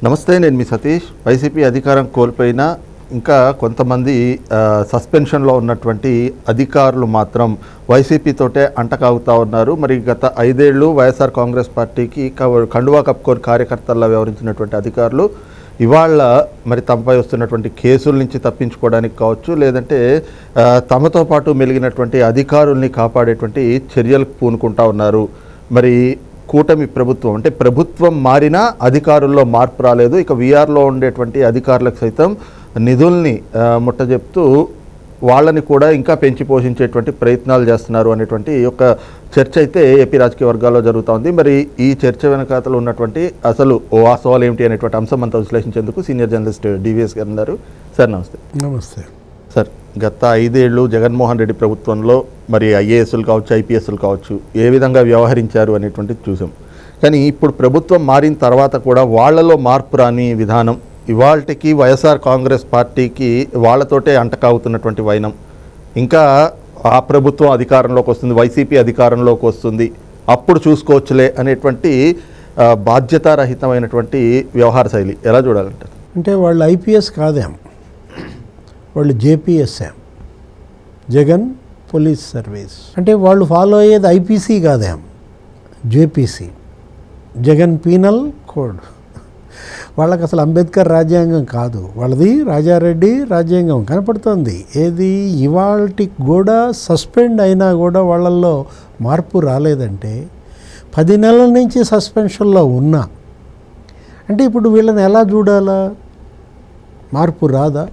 నమస్తే, నేను మీ సతీష్. వైసీపీ అధికారం కోల్పోయినా ఇంకా కొంతమంది సస్పెన్షన్లో ఉన్నటువంటి అధికారులు మాత్రం వైసీపీతోటే అంటకాగుతూ ఉన్నారు. మరి గత 5 ఏళ్ళు వైఎస్ఆర్ కాంగ్రెస్ పార్టీకి కండువా కప్పుకొని కార్యకర్తల్లో వ్యవహరించినటువంటి అధికారులు ఇవాళ మరి తమపై వస్తున్నటువంటి కేసుల నుంచి తప్పించుకోవడానికి కావచ్చు, లేదంటే తమతో పాటు మెలిగినటువంటి అధికారుల్ని కాపాడేటువంటి చర్యలకు పూనుకుంటా ఉన్నారు. మరి కూటమి ప్రభుత్వం అంటే ప్రభుత్వం మారినా అధికారుల్లో మార్పు రాలేదు. ఇక వీఆర్లో ఉండేటువంటి అధికారులకు సైతం నిధుల్ని ముట్టజెప్తూ వాళ్ళని కూడా ఇంకా పెంచి పోషించేటువంటి ప్రయత్నాలు చేస్తున్నారు అనేటువంటి ఒక చర్చ అయితే ఏపీ రాజకీయ వర్గాల్లో జరుగుతూ ఉంది. మరి ఈ చర్చ వెనకాతలు ఉన్నటువంటి అసలు వాస్తవాలు ఏమిటి అనేటువంటి అంశం అంతా విశ్లేషించేందుకు సీనియర్ జర్నలిస్ట్ డివిఎస్ గారు ఉన్నారు. సార్ నమస్తే. నమస్తే సార్, గత 5 ఏళ్ళు జగన్మోహన్ రెడ్డి ప్రభుత్వంలో మరి ఐఏఎస్లు కావచ్చు, ఐపీఎస్లు కావచ్చు, ఏ విధంగా వ్యవహరించారు అనేటువంటిది చూసాం. కానీ ఇప్పుడు ప్రభుత్వం మారిన తర్వాత కూడా వాళ్లలో మార్పు రాని విధానం, ఇవాళకి వైఎస్ఆర్ కాంగ్రెస్ పార్టీకి వాళ్ళతోటే అంటకాగుతున్నటువంటి వైనం, ఇంకా ఆ ప్రభుత్వం అధికారంలోకి వస్తుంది, వైసీపీ అధికారంలోకి వస్తుంది, అప్పుడు చూసుకోవచ్చులే అనేటువంటి బాధ్యతారహితమైనటువంటి వ్యవహార శైలి ఎలా చూడాలంటారు? అంటే వాళ్ళు ఐపీఎస్ కాదేం, వాళ్ళు జేపీఎస్ఏం, జగన్ పోలీస్ సర్వీస్. అంటే వాళ్ళు ఫాలో అయ్యేది ఐపీసీ కాదేం, జేపీసీ, జగన్ పీనల్ కోడ్. వాళ్ళకి అసలు అంబేద్కర్ రాజ్యాంగం కాదు, వాళ్ళది రాజారెడ్డి రాజ్యాంగం కనపడుతుంది. ఏది ఇవాళకి కూడా సస్పెండ్ అయినా కూడా వాళ్ళల్లో మార్పు రాలేదంటే 10 నెలల నుంచి సస్పెన్షన్లో ఉన్నా అంటే ఇప్పుడు వీళ్ళని ఎలా చూడాలా? మార్పు రాదా?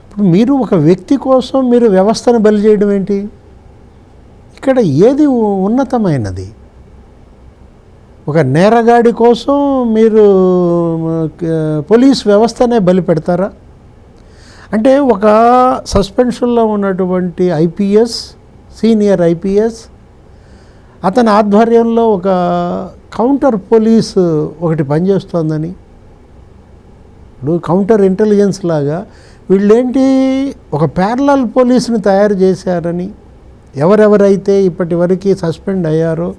ఇప్పుడు మీరు ఒక వ్యక్తి కోసం మీరు వ్యవస్థను బలి చేయడం ఏంటి? ఇక్కడ ఏది ఉన్నతమైనది? ఒక నేరగాడి కోసం మీరు పోలీస్ వ్యవస్థనే బలి పెడతారా? అంటే ఒక సస్పెన్షన్లో ఉన్నటువంటి ఐపీఎస్, సీనియర్ ఐపీఎస్, అతని ఆధ్వర్యంలో ఒక కౌంటర్ పోలీస్ ఒకటి పనిచేస్తోందని, ఇప్పుడు కౌంటర్ ఇంటెలిజెన్స్ లాగా వీళ్ళేంటి ఒక ప్యారలల్ పోలీసుని తయారు చేశారని, ఎవరెవరైతే ఇప్పటి వరకు సస్పెండ్ అయ్యారో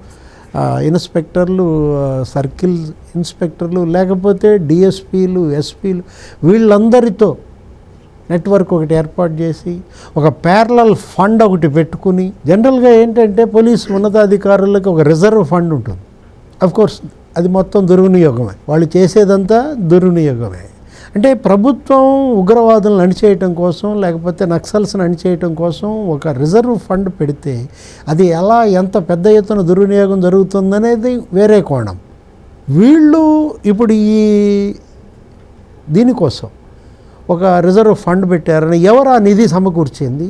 ఇన్స్పెక్టర్లు, సర్కిల్ ఇన్స్పెక్టర్లు, లేకపోతే డిఎస్పీలు, ఎస్పీలు, వీళ్ళందరితో నెట్వర్క్ ఒకటి ఏర్పాటు చేసి ఒక ప్యారలల్ ఫండ్ ఒకటి పెట్టుకుని, జనరల్గా ఏంటంటే పోలీసు ఉన్నతాధికారులకు ఒక రిజర్వ్ ఫండ్ ఉంటుంది. అఫ్కోర్స్ అది మొత్తం దుర్వినియోగమే, వాళ్ళు చేసేదంతా దుర్వినియోగమే. అంటే ప్రభుత్వం ఉగ్రవాదులను అణిచేయటం కోసం, లేకపోతే నక్సల్స్ని అణిచేయటం కోసం ఒక రిజర్వ్ ఫండ్ పెడితే అది ఎలా, ఎంత పెద్ద ఎత్తున దుర్వినియోగం జరుగుతుందనేది వేరే కోణం. వీళ్ళు ఇప్పుడు దీనికోసం ఒక రిజర్వ్ ఫండ్ పెట్టారని ఎవరు ఆ నిధి సమకూర్చింది?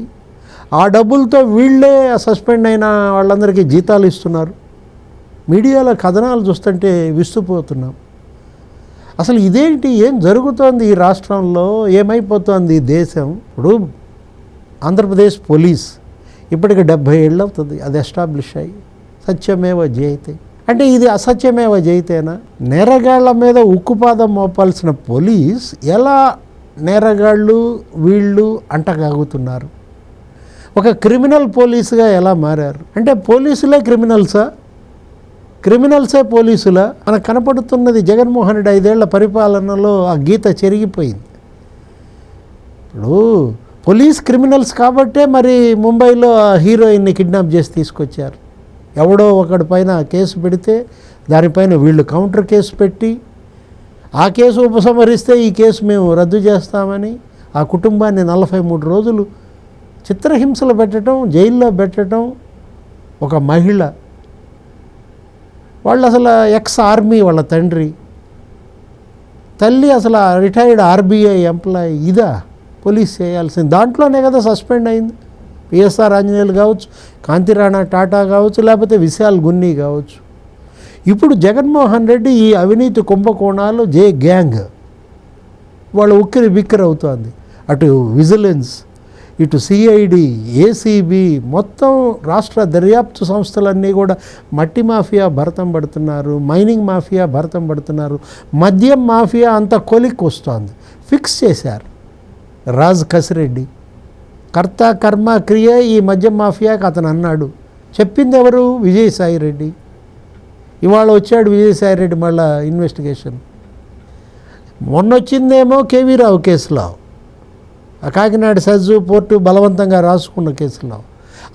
ఆ డబ్బులతో వీళ్ళే సస్పెండ్ అయిన వాళ్ళందరికీ జీతాలు ఇస్తున్నారు. మీడియాలో కథనాలు చూస్తుంటే విస్తుపోతున్నాం. అసలు ఇదేంటి, ఏం జరుగుతోంది ఈ రాష్ట్రంలో, ఏమైపోతుంది ఈ దేశం? ఇప్పుడు ఆంధ్రప్రదేశ్ పోలీస్ ఇప్పటికి 70 ఏళ్ళు అవుతుంది అది ఎస్టాబ్లిష్ అయ్యి. సత్యమేవ జయతే అంటే ఇది అసత్యమేవ జయతేనా? నేరగాళ్ల మీద ఉక్కుపాదం మోపాల్సిన పోలీస్ ఎలా నేరగాళ్ళు వీళ్ళు అంటగాగుతున్నారు? ఒక క్రిమినల్ పోలీసుగా ఎలా మారారు? అంటే పోలీసులే క్రిమినల్సా? క్రిమినల్సే పోలీసులా? మనకు కనపడుతున్నది జగన్మోహన్ రెడ్డి 5 ఏళ్ల పరిపాలనలో ఆ గీత చెరిగిపోయింది. ఇప్పుడు పోలీస్ క్రిమినల్స్ కాబట్టే మరి ముంబైలో ఆ హీరోయిన్ని కిడ్నాప్ చేసి తీసుకొచ్చారు. ఎవడో ఒకడి పైన కేసు పెడితే దానిపైన వీళ్ళు కౌంటర్ కేసు పెట్టి, ఆ కేసు ఉపసంహరిస్తే ఈ కేసు మేము రద్దు చేస్తామని ఆ కుటుంబాన్ని 43 రోజులు చిత్రహింసలు పెట్టడం, జైల్లో పెట్టడం. ఒక మహిళ, వాళ్ళు అసలు ఎక్స్ ఆర్మీ, వాళ్ళ తండ్రి, తల్లి అసలు రిటైర్డ్ ఆర్బీఐ ఎంప్లాయీ. ఇదా పోలీస్ చేయాల్సింది? దాంట్లోనే కదా సస్పెండ్ అయింది. పిఎస్ఆర్ ఆంజనేయులు కావచ్చు, కాంతిరాణా టాటా కావచ్చు, లేకపోతే విశాల్ గున్ని కావచ్చు. ఇప్పుడు జగన్మోహన్ రెడ్డి ఈ అవినీతి కుంభకోణాలు గ్యాంగ్ వాళ్ళు ఉక్కిరి బిక్కిరి అవుతోంది. అటు విజిలెన్స్, ఇటు సిఐడి, ఏసీబీ, మొత్తం రాష్ట్ర దర్యాప్తు సంస్థలన్నీ కూడా మట్టి మాఫియా భరతం పడుతున్నారు, మైనింగ్ మాఫియా భరతం పడుతున్నారు, మద్యం మాఫియా అంతా కొలిక్కి వస్తోంది. ఫిక్స్ చేశారు రాజ్ కసిరెడ్డి, కర్త కర్మ క్రియ ఈ మద్యం మాఫియాకి అతను అన్నాడు. చెప్పింది ఎవరు? విజయసాయి రెడ్డి. ఇవాళ వచ్చాడు విజయసాయి రెడ్డి మళ్ళా ఇన్వెస్టిగేషన్. మొన్న వచ్చిందేమో కేవీ రావు కేసులో, ఆ కాకినాడ సజ్జు పోర్టు బలవంతంగా రాసుకున్న కేసులో.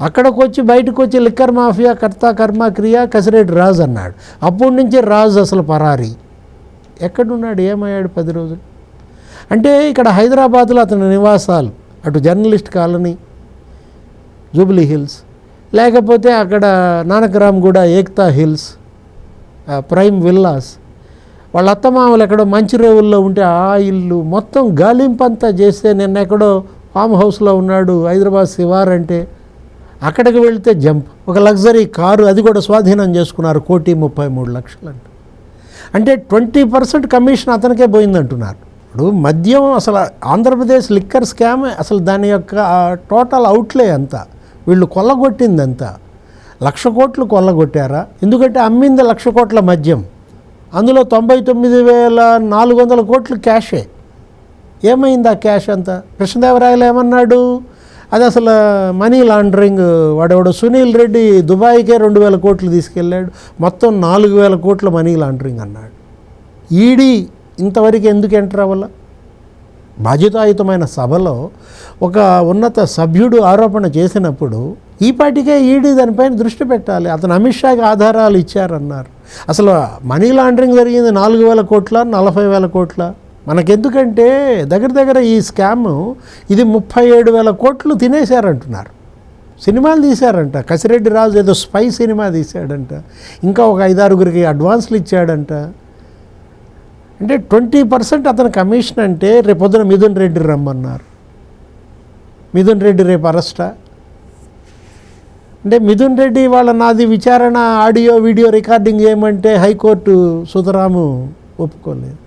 అక్కడికి వచ్చి బయటకు వచ్చి లిక్కర్ మాఫియా కర్త కర్మ క్రియ కసిరెడ్డి రాజు అన్నాడు. అప్పటి నుంచి రాజు అసలు పరారీ. ఎక్కడున్నాడు, ఏమయ్యాడు 10 రోజులు? అంటే ఇక్కడ హైదరాబాద్లో అతని నివాసాలు, అటు జర్నలిస్ట్ కాలనీ, జూబ్లీ హిల్స్, లేకపోతే అక్కడ Nanakramguda Ekta hills, prime villas, వాళ్ళ అత్తమామలు ఎక్కడో మంచిరేవుల్లో ఉంటే ఆ ఇల్లు మొత్తం గాలింపంతా చేస్తే, నిన్న ఎక్కడో ఫామ్ హౌస్లో ఉన్నాడు హైదరాబాద్ శివార్ అంటే, అక్కడికి వెళ్తే జంప్. ఒక లగ్జరీ కారు, అది కూడా స్వాధీనం చేసుకున్నారు, 1,33,00,000 అంట. అంటే 20% కమిషన్ అతనికే పోయిందంటున్నారు. ఇప్పుడు మద్యం అసలు ఆంధ్రప్రదేశ్ లిక్కర్ స్కామ్ అసలు దాని యొక్క టోటల్ అవుట్లే అంతా, వీళ్ళు కొల్లగొట్టిందంతా 1,00,000 కోట్లు కొల్లగొట్టారా? ఎందుకంటే అమ్మింది 1,00,000 కోట్ల మద్యం, అందులో 99,400 కోట్లు క్యాషే. ఏమైంది ఆ క్యాష్ అంతా? కృష్ణదేవరాయలు ఏమన్నాడు, అది అసలు మనీ లాండరింగ్, వాడెవడో సునీల్ రెడ్డి దుబాయ్కే 2,000 కోట్లు తీసుకెళ్ళాడు, మొత్తం 4,000 కోట్ల మనీ లాండరింగ్ అన్నాడు. ఈడీ ఇంతవరకు ఎందుకు ఎంటర్ అవ్వాల? బాధ్యతాయుతమైన సభలో ఒక ఉన్నత సభ్యుడు ఆరోపణ చేసినప్పుడు ఈపాటికే ఈడీ దానిపైన దృష్టి పెట్టాలి. అతను అమిత్ షాకి ఆధారాలు ఇచ్చారన్నారు. అసలు మనీ లాండరింగ్ జరిగింది 4,000 కోట్ల 40,000 కోట్ల? మనకెందుకంటే దగ్గర ఈ స్కామ్ ఇది 37,000 కోట్లు తినేశారంటున్నారు. సినిమాలు తీశారంట, కసిరెడ్డి రాజు ఏదో స్పై సినిమా తీశాడంట, ఇంకా ఒక 5-6 అడ్వాన్స్లు ఇచ్చాడంట. అంటే 20% అతని కమిషన్. అంటే రేపొద్దున మిథున్ రెడ్డి రమ్మన్నారు, మిథున్ రెడ్డి రేపు అరెస్టా? అంటే మిథున్ రెడ్డి వాళ్ళ నాది విచారణ ఆడియో వీడియో రికార్డింగ్ చేయమంటే హైకోర్టు సుతరాము ఒప్పుకోలేదు,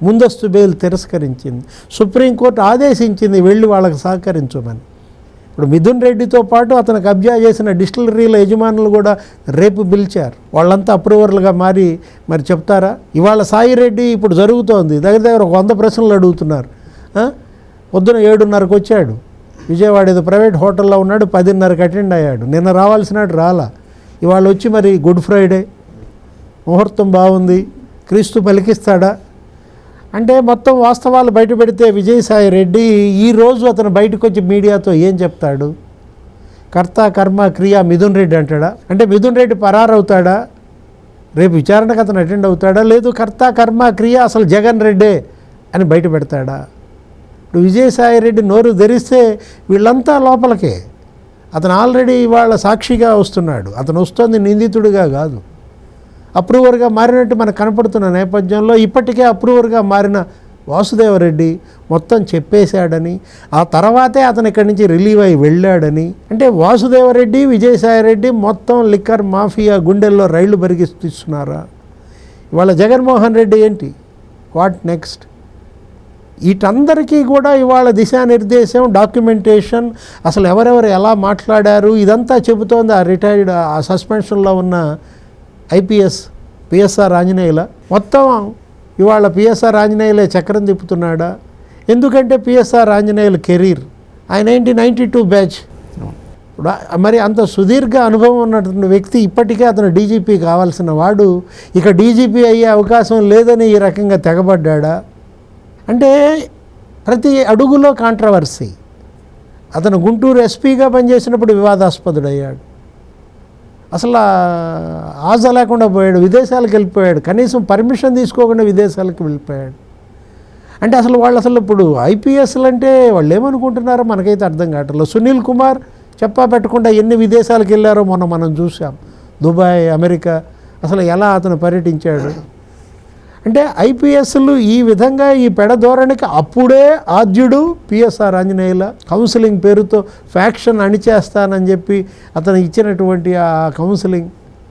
ముందస్తు బెయిల్ తిరస్కరించింది, సుప్రీంకోర్టు ఆదేశించింది వెళ్ళి వాళ్ళకి సహకరించమని. ఇప్పుడు మిథున్ రెడ్డితో పాటు అతను కబ్జా చేసిన డిస్టిలరీల యజమానులు కూడా రేపు పిలిచారు, వాళ్ళంతా అప్రూవర్లుగా మరి చెప్తారా? ఇవాళ సాయి రెడ్డి ఇప్పుడు జరుగుతోంది, దగ్గర 100 ప్రశ్నలు అడుగుతున్నారు. పొద్దున 7:30కు వచ్చాడు, విజయవాడ ఏదో ప్రైవేట్ హోటల్లో ఉన్నాడు, 10:30కి అటెండ్ అయ్యాడు. నిన్న రావాల్సినట్టు రాలా, ఇవాళ వచ్చి మరి గుడ్ ఫ్రైడే ముహూర్తం బాగుంది, క్రీస్తు పలికిస్తాడా? అంటే మొత్తం వాస్తవాలు బయట పెడితే విజయసాయి రెడ్డి ఈరోజు అతను బయటకు వచ్చి మీడియాతో ఏం చెప్తాడు? కర్త కర్మ క్రియ మిథున్ రెడ్డి అంటాడా? అంటే మిథున్ రెడ్డి పరారవుతాడా? రేపు విచారణకు అతను అటెండ్ అవుతాడా? లేదు కర్త కర్మ క్రియ అసలు జగన్ రెడ్డే అని బయట పెడతాడా? ఇప్పుడు విజయసాయి రెడ్డి నోరు ధరిస్తే వీళ్ళంతా లోపలికే. అతను ఆల్రెడీ ఇవాళ సాక్షిగా వస్తున్నాడు, అతను వస్తుంది నిందితుడిగా కాదు, అప్రూవర్గా మారినట్టు మనకు కనపడుతున్న నేపథ్యంలో ఇప్పటికే అప్రూవర్గా మారిన వాసుదేవరెడ్డి మొత్తం చెప్పేశాడని, ఆ తర్వాతే అతను ఇక్కడి నుంచి రిలీవ్ అయి వెళ్ళాడని. అంటే వాసుదేవరెడ్డి విజయసాయిరెడ్డి మొత్తం లిక్కర్ మాఫియా గుండెల్లో రైళ్లు బరిగిస్తున్నారా? ఇవాళ జగన్మోహన్ రెడ్డి ఏంటి, వాట్ నెక్స్ట్? వీటందరికీ కూడా ఇవాళ దిశానిర్దేశం, డాక్యుమెంటేషన్, అసలు ఎవరెవరు ఎలా మాట్లాడారు ఇదంతా చెబుతోంది ఆ రిటైర్డ్ ఆ సస్పెన్షన్లో ఉన్న ఐపీఎస్ పిఎస్ఆర్ ఆంజనేయుల. మొత్తం ఇవాళ పిఎస్ఆర్ ఆంజనేయులే చక్రం తిప్పుతున్నాడా? ఎందుకంటే పిఎస్ఆర్ ఆంజనేయుల కెరీర్, ఆయన 92 బ్యాచ్. ఇప్పుడు మరి అంత సుదీర్ఘ అనుభవం ఉన్నటువంటి వ్యక్తి ఇప్పటికే అతను డీజీపీ కావాల్సిన వాడు ఇక డీజీపీ అయ్యే అవకాశం లేదని ఈ రకంగా తెగబడ్డా? అంటే ప్రతి అడుగులో కాంట్రవర్సీ. అతను గుంటూరు ఎస్పీగా పనిచేసినప్పుడు వివాదాస్పదుడయ్యాడు, అసలు ఆశ లేకుండా పోయాడు, విదేశాలకు వెళ్ళిపోయాడు, కనీసం పర్మిషన్ తీసుకోకుండా విదేశాలకు వెళ్ళిపోయాడు. అంటే అసలు వాళ్ళు అసలు ఇప్పుడు ఐపీఎస్లు అంటే వాళ్ళు ఏమనుకుంటున్నారో మనకైతే అర్థం కావట్లేదు. సునీల్ కుమార్ చెప్పా పెట్టకుండా ఎన్ని విదేశాలకు వెళ్ళారో మనం చూసాం, దుబాయ్, అమెరికా, అసలు ఎలా అతను పర్యటించాడు. అంటే ఐపీఎస్లు ఈ విధంగా ఈ పెడధోరణికి అప్పుడే ఆద్యుడు పిఎస్ఆర్ ఆంజనేయుల కౌన్సిలింగ్ పేరుతో ఫ్యాక్షన్ అణిచేస్తానని చెప్పి అతను ఇచ్చినటువంటి ఆ కౌన్సిలింగ్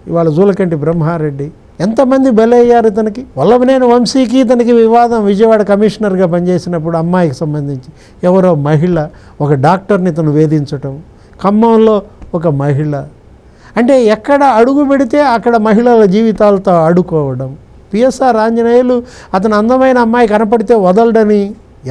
ఇవాళ జూలకంటి బ్రహ్మారెడ్డి ఎంతమంది బలయ్యారు ఇతనికి. వల్లభనేని వంశీకి ఇతనికి వివాదం, విజయవాడ కమిషనర్గా పనిచేసినప్పుడు అమ్మాయికి సంబంధించి ఎవరో మహిళ ఒక డాక్టర్ని ఇతను వేధించటం, ఖమ్మంలో ఒక మహిళ. అంటే ఎక్కడ అడుగు పెడితే అక్కడ మహిళల జీవితాలతో ఆడుకోవడం. పిఎస్ఆర్ ఆంజనేయులు అతను అందమైన అమ్మాయి కనపడితే వదలడని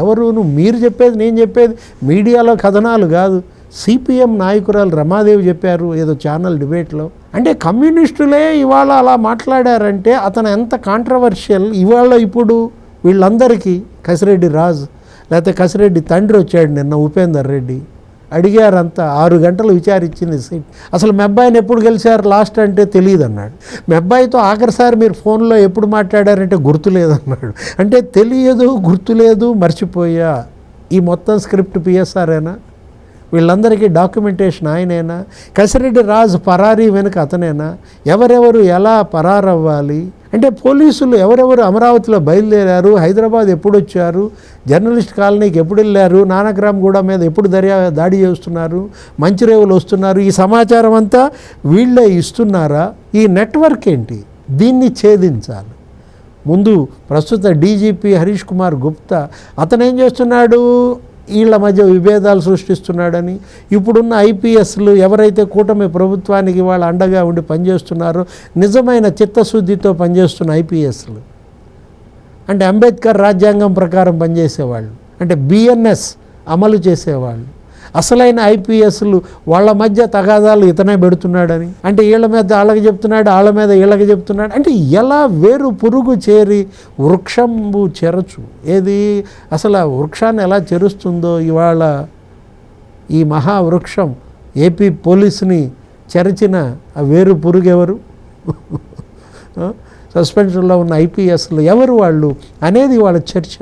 ఎవరును, మీరు చెప్పేది నేను చెప్పేది మీడియాలో కథనాలు కాదు, సిపిఎం నాయకురాలు రమాదేవి చెప్పారు ఏదో ఛానల్ డిబేట్లో. అంటే కమ్యూనిస్టులే ఇవాళ అలా మాట్లాడారంటే అతను ఎంత కాంట్రవర్షియల్. ఇవాళ ఇప్పుడు వీళ్ళందరికీ కసిరెడ్డి రాజు లేకపోతే కసిరెడ్డి తండ్రి వచ్చాడు నిన్న, ఉపేందర్ రెడ్డి, అడిగారంతా. 6 గంటలు విచారించింది సిట్. అసలు మీ అబ్బాయిని ఎప్పుడు గెలిచారు లాస్ట్ అంటే తెలియదు అన్నాడు. మీ అబ్బాయితో ఆఖరిసారి మీరు ఫోన్లో ఎప్పుడు మాట్లాడారంటే గుర్తులేదన్నాడు. అంటే తెలియదు, గుర్తులేదు, మర్చిపోయా. ఈ మొత్తం స్క్రిప్ట్ పిఎస్ఆర్ఏనా? వీళ్ళందరికీ డాక్యుమెంటేషన్ ఆయనేనా? కసిరెడ్డి రాజు పరారీ వెనుక అతనేనా? ఎవరెవరు ఎలా పరారవ్వాలి అంటే పోలీసులు ఎవరెవరు అమరావతిలో బయలుదేరారు, హైదరాబాద్ ఎప్పుడు వచ్చారు, జర్నలిస్ట్ కాలనీకి ఎప్పుడు వెళ్ళారు, నానక్రామ్ గూడ మీద ఎప్పుడు దాడి చేస్తున్నారు, మంచిరేవులు వస్తున్నారు, ఈ సమాచారం అంతా వీళ్ళే ఇస్తున్నారా? ఈ నెట్వర్క్ ఏంటి? దీన్ని ఛేదించాలి. ముందు ప్రస్తుత డీజీపీ హరీష్ కుమార్ గుప్తా అతను ఏం చేస్తున్నాడు? వీళ్ళ మధ్య విభేదాలు సృష్టిస్తున్నాడని. ఇప్పుడున్న ఐపీఎస్లు ఎవరైతే కూటమి ప్రభుత్వానికి వాళ్ళ అండగా ఉండి పనిచేస్తున్నారో, నిజమైన చిత్తశుద్ధితో పనిచేస్తున్న ఐపీఎస్లు అంటే అంబేద్కర్ రాజ్యాంగం ప్రకారం పనిచేసేవాళ్ళు, అంటే బిఎన్ఎస్ అమలు చేసేవాళ్ళు, అసలైన ఐపీఎస్లు వాళ్ళ మధ్య తగాదాలు ఇతనే పెడుతున్నాడని, అంటే వీళ్ళ మీద వాళ్ళకి చెప్తున్నాడు, వాళ్ళ మీద వీళ్ళకి చెప్తున్నాడు. అంటే ఎలా వేరు పురుగు చేరి వృక్షంబు చెరచు, ఏది అసలు ఆ వృక్షాన్ని ఎలా చెరుస్తుందో ఇవాళ ఈ మహావృక్షం ఏపీ పోలీసుని చెరచిన ఆ వేరు పురుగు ఎవరు? సస్పెన్షన్లో ఉన్న ఐపీఎస్లు ఎవరు వాళ్ళు అనేది వాళ్ళ చర్చ.